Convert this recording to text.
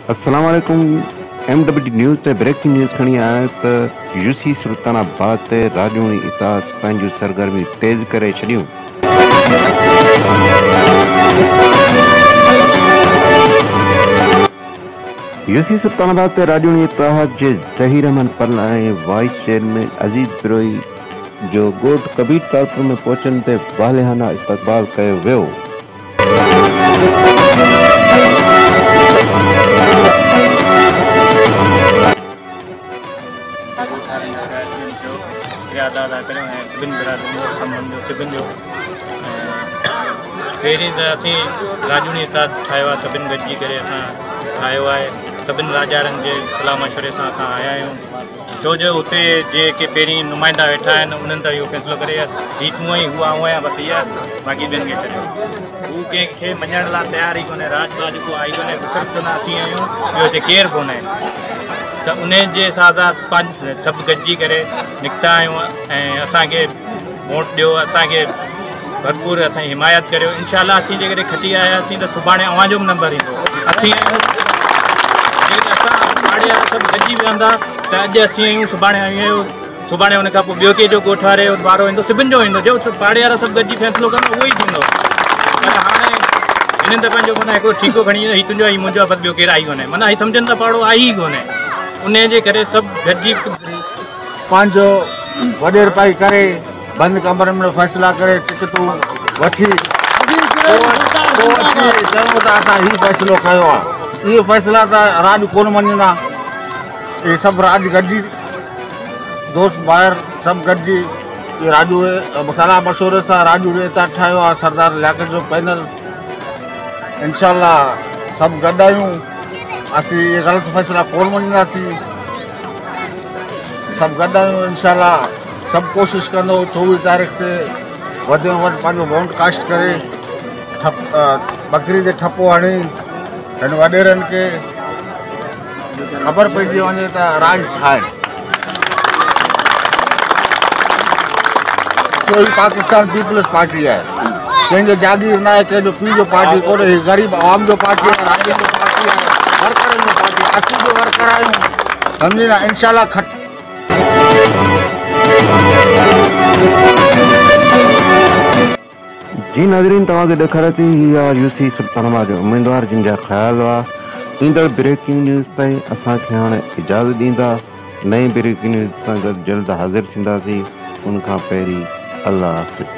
अस्सलाम वालेकुम। MW news ते ब्रेकिंग न्यूज़ खणी आया त यूसी सुल्तानाबाद ते राजूनी इताद पंहिंजूं सरगर्मी तेज़ करे छॾियूं। यूसी सुल्तानाबाद ते राजूनी इताद जे ज़हीर अहमद पल ऐं वाइस चेयरमैन अज़ीज़ बिरोई जो ॻोठ कबीर तालपुर में पहुचण ते वालिहाना इस्तक़बाल कयो वियो। पहिरीं त असीं राजूनी इताद ठाहियो आहे, सभिनि गॾिजी करे असां ठाहियो आहे। सभिनि राजारनि जे सलाह मशवरे सां असां आया आहियूं, छो जो हुते जेके पहिरीं नुमाइंदा वेठा आहिनि उन्हनि त इहो फ़ैसिलो करे हीअ तूं ई हुआ हूअं आहे, बसि इहा बाक़ी ॿियनि खे छॾियो। हू कंहिंखे मञण लाइ तयारु ई कोन्हे, राजपाल जेको आई कोन्हे, सिर्फ़ु चवंदा असीं आहियूं, ॿियो हिते केरु कोन्हे। त उन जे हिसाब सां सभु गॾिजी करे निकिता आहियूं ऐं असांखे वोट ॾियो, असांखे भरपूर असांजी हिमायत करियो। इनशाला असीं जेकॾहिं खटी आयासीं त सुभाणे अव्हां जो बि नंबर ईंदो। असीं जेकॾहिं असां पाड़े वारा सभु गॾिजी वेहंदा त अॼु असीं आहियूं, सुभाणे आहियूं आहियूं, सुभाणे हुन खां पोइ ॿियो कंहिंजो ॻोठ वारे जो वारो ईंदो, सभिनि जो ईंदो। जो पाड़े वारा सभु गॾिजी फ़ैसिलो कंदो उहो ई थींदो। पर हाणे हिननि त पंहिंजो माना हिकिड़ो ठीको खणी हीअ तुंहिंजो आहे, मुंहिंजो आहे, बसि ॿियो केरु आई कोन्हे। माना हीअ सम्झनि त पाड़ो आई ई कोन्हे। उन जे करे सभु गॾिजी पंहिंजो वॾे रुपए करे बंदि कमरनि में फ़ैसिला करे टिकटूं वठी चयूं त असां हीउ फ़ैसिलो कयो आहे। इहे फ़ैसिला त राज कोन मञींदा। इहे सभु राज गॾिजी दोस्त ॿाहिरि सभु गॾिजी इहे राजू सलाह मशवरे सां राजू नेता ठाहियो आहे, सरदार लियाकत जो पैनल। इनशाला सभु गॾु आहियूं, असीं इहे ग़लति फ़ैसिला कोन मञींदासीं। सभु गॾु आहियूं, इनशाला सभु कोशिशि कंदो 24 तारीख़ ते वधि में वधि पंहिंजो वोट कास्ट करे बकरी ते ठपो हणी हिन वॾेरनि खे ख़बर पइजी वञे त राज छा आहे। कोई पाकिस्तान पीपल्स पार्टी आहे, कंहिंजो जागीर न आहे, कंहिंजो पीउ जो पार्टी कोन्हे। हीअ ग़रीब आवाम जो पार्टी आहे, राज्य जो पार्टी आहे, वर्करनि जो पार्टी आहे। असीं जो वर्कर आहियूं, सम्झी न। इनशाला जी नाज़रीन, तव्हांखे ॾेखारे थी हीअ आहे यूसी सुल्तानाबाद जो उम्मीदवार जिन जा ख़्याल हुआ। ईंदड़ ब्रेकिंग न्यूज़ ताईं असांखे हाणे इजाज़त ॾींदा। नई ब्रेकिंग न्यूज़ सां गॾु जल्द हाज़िर थींदासीं। उनखां पहिरीं अल्लाह हाफ़िज़।